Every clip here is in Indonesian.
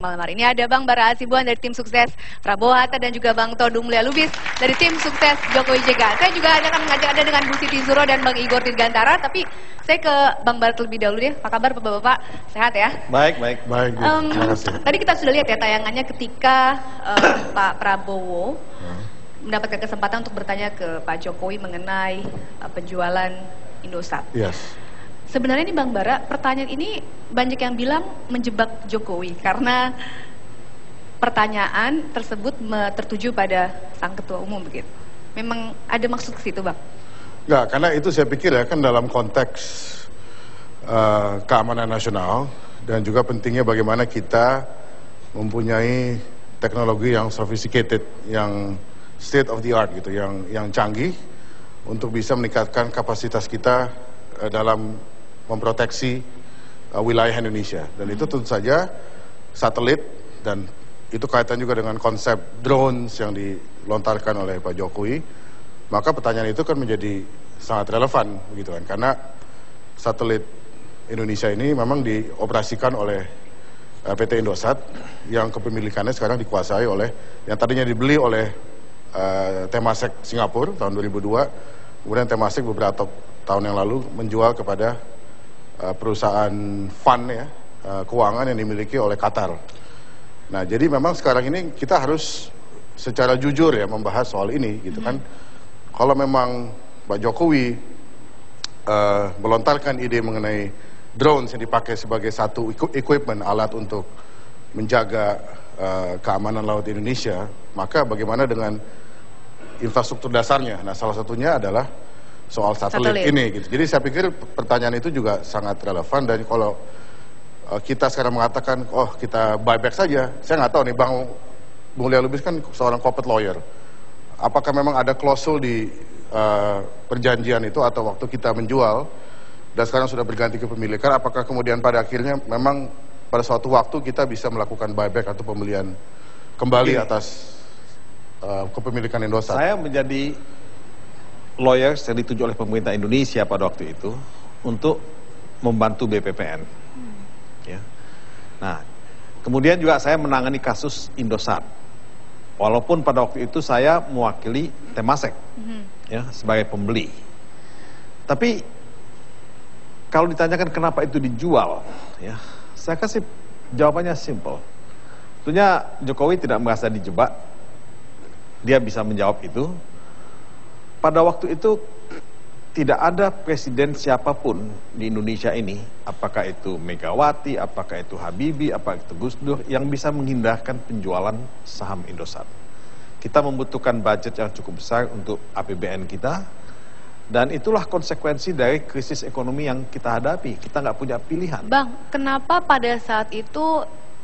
malam hari ini ada Bang Bara Hasibuan dari tim sukses Prabowo Hatta dan juga Bang Todung Mulia Lubis dari tim sukses Jokowi JK. Saya juga akan mengajak Anda dengan Bu Siti Zuro dan Bang Igor Dirgantara, tapi saya ke Bang Bara terlebih dahulu deh. Apa kabar Bapak-bapak? Sehat ya? Baik. Terima kasih. Tadi kita sudah lihat ya tayangannya ketika Pak Prabowo mendapatkan kesempatan untuk bertanya ke Pak Jokowi mengenai penjualan Indosat. Yes. Sebenarnya ini Bang Bara, pertanyaan ini banyak yang bilang menjebak Jokowi karena pertanyaan tersebut tertuju pada sang ketua umum begitu. Memang ada maksud ke situ, Bang? Enggak, karena itu saya pikir ya kan dalam konteks keamanan nasional dan juga pentingnya bagaimana kita mempunyai teknologi yang sophisticated, yang state of the art gitu, yang canggih untuk bisa meningkatkan kapasitas kita dalam memproteksi wilayah Indonesia. Dan itu tentu saja satelit, dan itu kaitan juga dengan konsep drones yang dilontarkan oleh Pak Jokowi. Maka pertanyaan itu kan menjadi sangat relevan gitu kan, karena satelit Indonesia ini memang dioperasikan oleh PT Indosat yang kepemilikannya sekarang dikuasai oleh, yang tadinya dibeli oleh Temasek Singapura tahun 2002, kemudian Temasek beberapa tahun yang lalu menjual kepada perusahaan fund ya, keuangan yang dimiliki oleh Qatar. Nah, jadi memang sekarang ini kita harus secara jujur ya membahas soal ini gitu kan. Kalau memang Pak Jokowi melontarkan ide mengenai drones yang dipakai sebagai satu equipment, alat untuk menjaga keamanan laut Indonesia, maka bagaimana dengan infrastruktur dasarnya? Nah, salah satunya adalah soal satelit ini gitu. Jadi saya pikir pertanyaan itu juga sangat relevan, dan kalau kita sekarang mengatakan oh kita buyback saja, saya nggak tahu nih Bang Mulia Lubis kan seorang corporate lawyer. Apakah memang ada klausul di perjanjian itu atau waktu kita menjual dan sekarang sudah berganti kepemilikan, apakah kemudian pada akhirnya memang pada suatu waktu kita bisa melakukan buyback atau pembelian kembali atas kepemilikan Indosat? Saya menjadi lawyers yang ditunjuk oleh pemerintah Indonesia pada waktu itu untuk membantu BPPN. Ya. Nah, kemudian juga saya menangani kasus Indosat. Walaupun pada waktu itu saya mewakili Temasek ya, sebagai pembeli. Tapi kalau ditanyakan kenapa itu dijual, ya, saya kasih jawabannya simple. Tentunya Jokowi tidak merasa dijebak. Dia bisa menjawab itu. Pada waktu itu tidak ada presiden siapapun di Indonesia ini, apakah itu Megawati, apakah itu Habibie, apakah itu Gus Dur, yang bisa menghindarkan penjualan saham Indosat. Kita membutuhkan budget yang cukup besar untuk APBN kita, dan itulah konsekuensi dari krisis ekonomi yang kita hadapi. Kita nggak punya pilihan. Bang, kenapa pada saat itu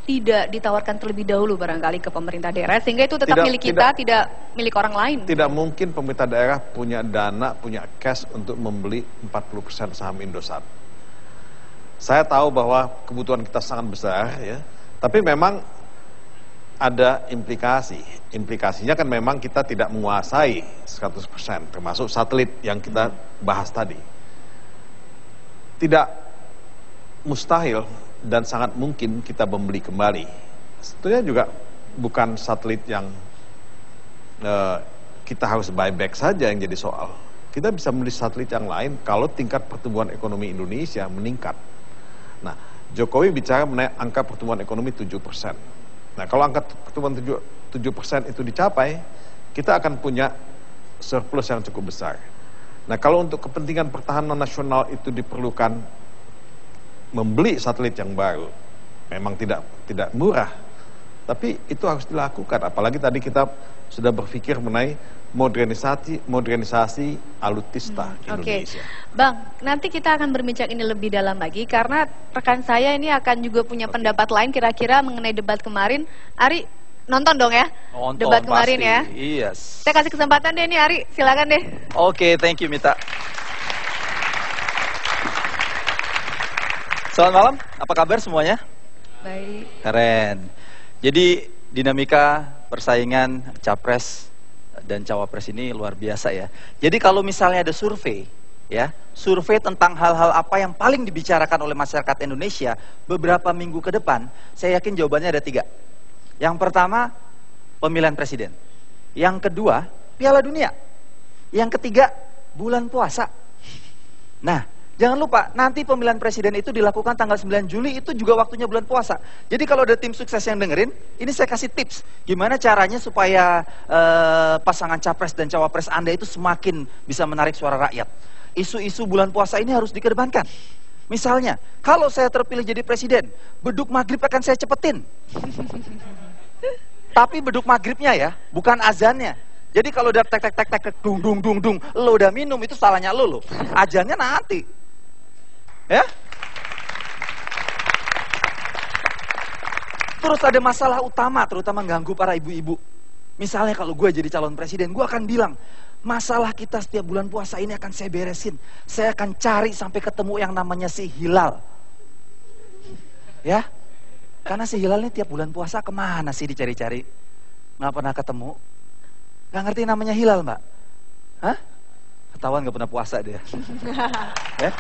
tidak ditawarkan terlebih dahulu barangkali ke pemerintah daerah sehingga itu tetap milik kita, tidak milik orang lain? Tidak mungkin pemerintah daerah punya dana, punya cash untuk membeli 40% saham Indosat. Saya tahu bahwa kebutuhan kita sangat besar ya, tapi memang ada implikasi. Implikasinya kan memang kita tidak menguasai 100%, termasuk satelit yang kita bahas tadi. Tidak mustahil dan sangat mungkin kita membeli kembali. Sebetulnya juga bukan satelit yang kita harus buyback saja yang jadi soal. Kita bisa membeli satelit yang lain kalau tingkat pertumbuhan ekonomi Indonesia meningkat. Nah, Jokowi bicara mengenai angka pertumbuhan ekonomi 7%. Nah, kalau angka pertumbuhan 7% itu dicapai, kita akan punya surplus yang cukup besar. Nah, kalau untuk kepentingan pertahanan nasional itu diperlukan membeli satelit yang baru, memang tidak murah, tapi itu harus dilakukan. Apalagi tadi kita sudah berpikir mengenai modernisasi alutsista Indonesia. Bang, nanti kita akan berbincang ini lebih dalam lagi karena rekan saya ini akan juga punya pendapat lain kira-kira mengenai debat kemarin. Ari, nonton dong ya? Nonton, debat kemarin pasti. ya? Yes. Saya kasih kesempatan deh nih Ari, silakan deh. Oke, thank you Mita. Selamat malam, apa kabar semuanya? Baik. Keren. Jadi dinamika persaingan capres dan cawapres ini luar biasa ya. Jadi kalau misalnya ada survei ya, survei tentang hal-hal apa yang paling dibicarakan oleh masyarakat Indonesia beberapa minggu ke depan, saya yakin jawabannya ada 3. Yang pertama, pemilihan presiden. Yang kedua, Piala Dunia. Yang ketiga, bulan puasa. Nah, jangan lupa, nanti pemilihan presiden itu dilakukan tanggal 9 Juli, itu juga waktunya bulan puasa. Jadi kalau ada tim sukses yang dengerin, ini saya kasih tips. Gimana caranya supaya pasangan capres dan cawapres Anda itu semakin bisa menarik suara rakyat. Isu-isu bulan puasa ini harus dikedepankan. Misalnya, kalau saya terpilih jadi presiden, beduk maghrib akan saya cepetin. Tapi beduk maghribnya ya, bukan azannya. Jadi kalau udah tek tek tek tek dung dung dung dung, lo udah minum, itu salahnya lo. Azannya nanti. Ya? Terus ada masalah utama, terutama ganggu para ibu-ibu. Misalnya kalau gue jadi calon presiden, gue akan bilang, masalah kita setiap bulan puasa ini akan saya beresin. Saya akan cari sampai ketemu yang namanya si hilal. Ya? Karena si hilal ini tiap bulan puasa kemana sih dicari-cari? Nggak pernah ketemu. Nggak ngerti namanya hilal, Mbak? Hah? Ketahuan nggak pernah puasa dia. Ya?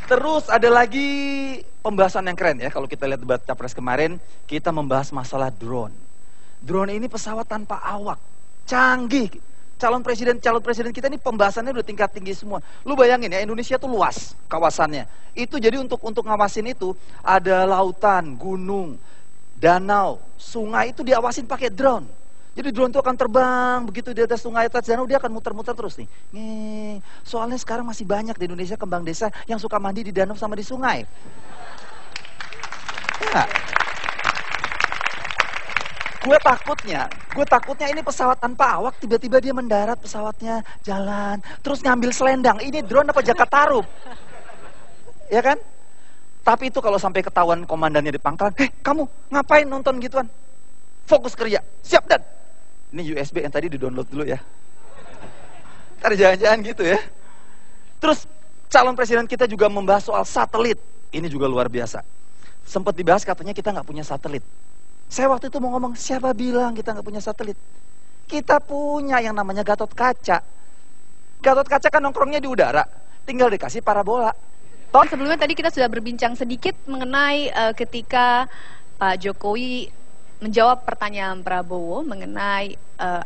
Terus ada lagi pembahasan yang keren ya. Kalau kita lihat debat capres kemarin, kita membahas masalah drone. Drone ini pesawat tanpa awak, canggih. Calon presiden kita ini pembahasannya udah tingkat tinggi semua. Lu bayangin ya, Indonesia tuh luas kawasannya. Itu jadi untuk ngawasin itu ada lautan, gunung, danau, sungai itu diawasin pakai drone. Jadi drone itu akan terbang begitu di atas sungai, atas danau, dia akan muter-muter terus nih. Soalnya sekarang masih banyak di Indonesia kembang desa yang suka mandi di danau sama di sungai. Ya. Gue takutnya ini pesawat tanpa awak, tiba-tiba dia mendarat, pesawatnya jalan, terus ngambil selendang. Ini drone apa Jakartarup? Ya kan? Tapi itu kalau sampai ketahuan komandannya di pangkalan, kamu ngapain nonton gituan? Fokus kerja, siap dan. Ini USB yang tadi di-download dulu ya. Ntar jangan-jangan gitu ya. Terus calon presiden kita juga membahas soal satelit. Ini juga luar biasa. Sempat dibahas katanya kita nggak punya satelit. Saya waktu itu mau ngomong, siapa bilang kita nggak punya satelit? Kita punya yang namanya Gatot Kaca. Gatot Kaca kan nongkrongnya di udara, tinggal dikasih parabola. Sebelumnya tadi kita sudah berbincang sedikit mengenai ketika Pak Jokowi menjawab pertanyaan Prabowo mengenai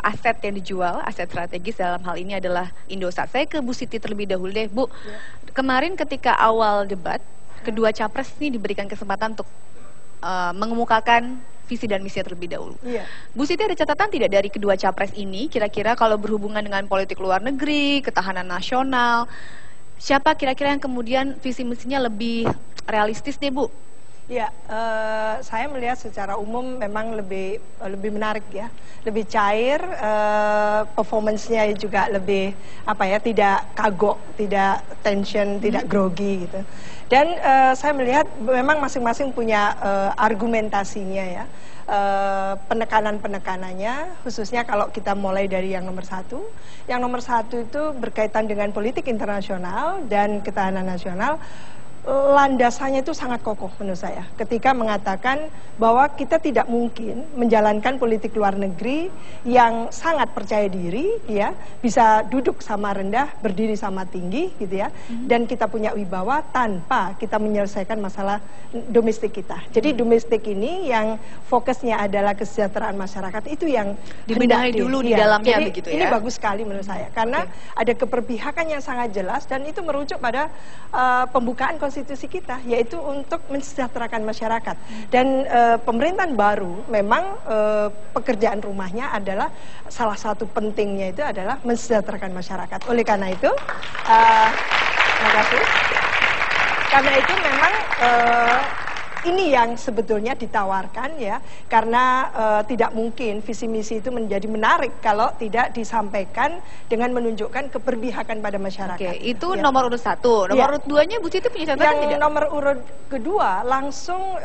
aset yang dijual, aset strategis dalam hal ini adalah Indosat. Saya ke Bu Siti terlebih dahulu deh, Bu. Kemarin ketika awal debat, kedua capres ini diberikan kesempatan untuk mengemukakan visi dan misi terlebih dahulu. Bu Siti, ada catatan tidak dari kedua capres ini, kira-kira kalau berhubungan dengan politik luar negeri, ketahanan nasional, siapa kira-kira yang kemudian visi misinya lebih realistis deh, Bu? Ya, saya melihat secara umum memang lebih menarik ya, lebih cair, performance-nya juga lebih tidak kagok, tidak tension, tidak grogi gitu. Dan saya melihat memang masing-masing punya argumentasinya ya, penekanan-penekanannya, khususnya kalau kita mulai dari yang nomor satu. Yang nomor satu itu berkaitan dengan politik internasional dan ketahanan nasional. Landasannya itu sangat kokoh menurut saya ketika mengatakan bahwa kita tidak mungkin menjalankan politik luar negeri yang sangat percaya diri ya, bisa duduk sama rendah berdiri sama tinggi gitu ya, dan kita punya wibawa tanpa kita menyelesaikan masalah domestik kita. Jadi domestik ini yang fokusnya adalah kesejahteraan masyarakat, itu yang dibenahi dulu di dalamnya. Jadi begitu ya. Ini bagus sekali menurut saya karena ada keperpihakan yang sangat jelas dan itu merujuk pada pembukaan konstitusi kita, yaitu untuk mensejahterakan masyarakat. Dan pemerintahan baru memang pekerjaan rumahnya adalah salah satu pentingnya itu adalah mensejahterakan masyarakat. Oleh karena itu, terima kasih. Karena itu memang ini yang sebetulnya ditawarkan ya, karena tidak mungkin visi misi itu menjadi menarik kalau tidak disampaikan dengan menunjukkan keberpihakan pada masyarakat. Oke, itu ya. Nomor urut satu. Nomor urut duanya Bu Siti punya catatan tidak? Yang nomor urut kedua langsung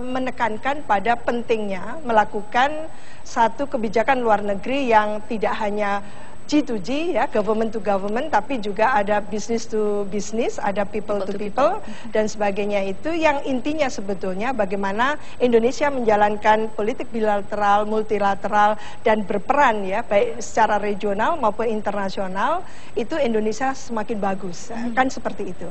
menekankan pada pentingnya melakukan satu kebijakan luar negeri yang tidak hanya G2G ya, government to government, tapi juga ada business to business, ada people to people dan sebagainya, itu yang intinya sebetulnya bagaimana Indonesia menjalankan politik bilateral, multilateral dan berperan ya, baik secara regional maupun internasional, itu Indonesia semakin bagus, kan seperti itu.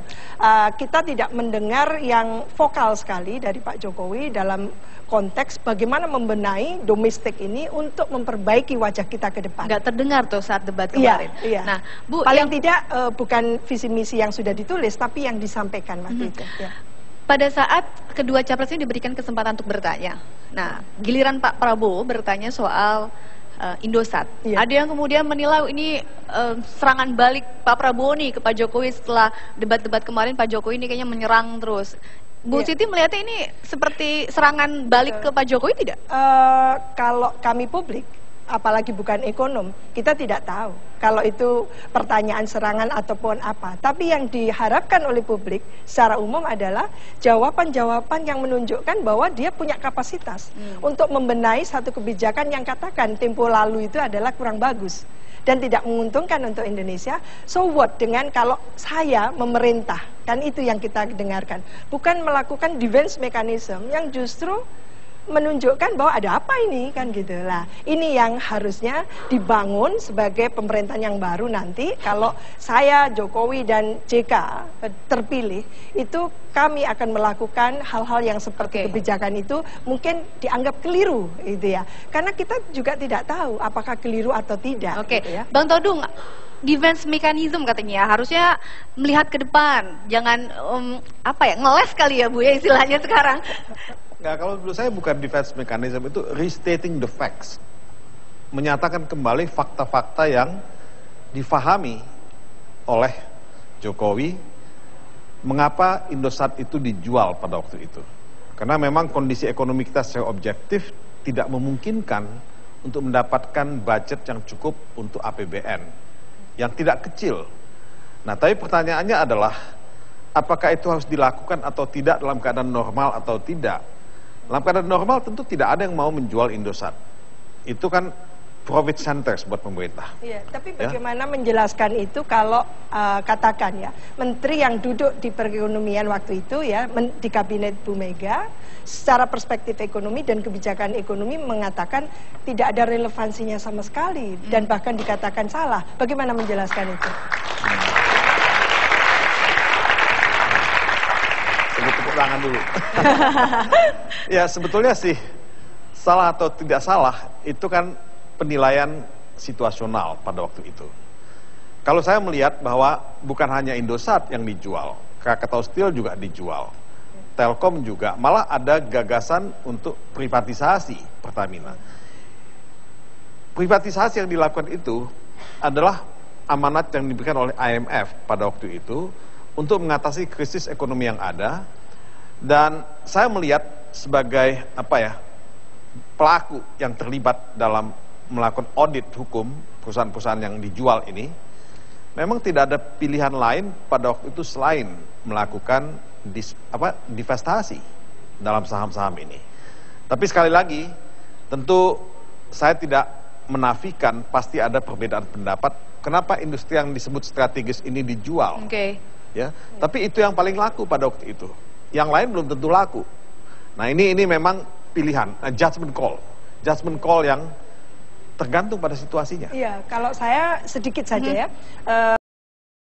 Kita tidak mendengar yang vokal sekali dari Pak Jokowi dalam konteks bagaimana membenahi domestik ini untuk memperbaiki wajah kita ke depan. Nggak terdengar tuh saat debat kemarin. Iya. Nah, Bu, paling tidak bukan visi misi yang sudah ditulis, tapi yang disampaikan waktu itu. Ya. Pada saat kedua capres ini diberikan kesempatan untuk bertanya. Nah, giliran Pak Prabowo bertanya soal Indosat. Iya. Ada yang kemudian menilai ini serangan balik Pak Prabowo nih ke Pak Jokowi setelah debat-debat kemarin. Pak Jokowi ini kayaknya menyerang terus. Bu Iya. Siti melihatnya ini seperti serangan balik ke Pak Jokowi tidak? Kalau kami publik, apalagi bukan ekonom, kita tidak tahu kalau itu pertanyaan serangan ataupun apa. Tapi yang diharapkan oleh publik secara umum adalah jawaban-jawaban yang menunjukkan bahwa dia punya kapasitas untuk membenahi satu kebijakan yang katakan tempo lalu itu adalah kurang bagus dan tidak menguntungkan untuk Indonesia. So what dengan kalau saya memerintah, kan itu yang kita dengarkan, bukan melakukan defense mechanism yang justru menunjukkan bahwa ada apa ini, kan gitu lah. Ini yang harusnya dibangun sebagai pemerintahan yang baru nanti. Kalau saya, Jokowi dan JK terpilih, itu kami akan melakukan hal-hal yang seperti kebijakan itu mungkin dianggap keliru, gitu ya. Karena kita juga tidak tahu apakah keliru atau tidak. Gitu ya. Bang Todung, defense mechanism katanya harusnya melihat ke depan, jangan ngeles kali ya Bu ya istilahnya sekarang. Nggak, kalau menurut saya bukan defense mechanism, itu restating the facts. Menyatakan kembali fakta-fakta yang difahami oleh Jokowi, mengapa Indosat itu dijual pada waktu itu. Karena memang kondisi ekonomi kita secara objektif tidak memungkinkan untuk mendapatkan budget yang cukup untuk APBN, yang tidak kecil. Nah, tapi pertanyaannya adalah, apakah itu harus dilakukan atau tidak dalam keadaan normal atau tidak? Dalam keadaan normal tentu tidak ada yang mau menjual Indosat. Itu kan profit centers buat pemerintah. Iya, tapi bagaimana menjelaskan itu kalau katakan ya, menteri yang duduk di perekonomian waktu itu ya, di kabinet Bu Mega, secara perspektif ekonomi dan kebijakan ekonomi mengatakan tidak ada relevansinya sama sekali dan bahkan dikatakan salah. Bagaimana menjelaskan itu? Tepuk tangan dulu. Ya, sebetulnya sih salah atau tidak salah itu kan penilaian situasional pada waktu itu. Kalau saya melihat bahwa bukan hanya Indosat yang dijual, Krakatau Steel juga dijual, Telkom juga, malah ada gagasan untuk privatisasi Pertamina. Privatisasi yang dilakukan itu adalah amanat yang diberikan oleh IMF pada waktu itu untuk mengatasi krisis ekonomi yang ada. Dan saya melihat sebagai pelaku yang terlibat dalam melakukan audit hukum perusahaan-perusahaan yang dijual ini, memang tidak ada pilihan lain pada waktu itu selain melakukan divestasi dalam saham-saham ini. Tapi sekali lagi, tentu saya tidak menafikan pasti ada perbedaan pendapat kenapa industri yang disebut strategis ini dijual. Ya, tapi itu yang paling laku pada waktu itu. Yang lain belum tentu laku. Nah, ini memang pilihan, judgment call yang tergantung pada situasinya. Iya, kalau saya sedikit saja ya.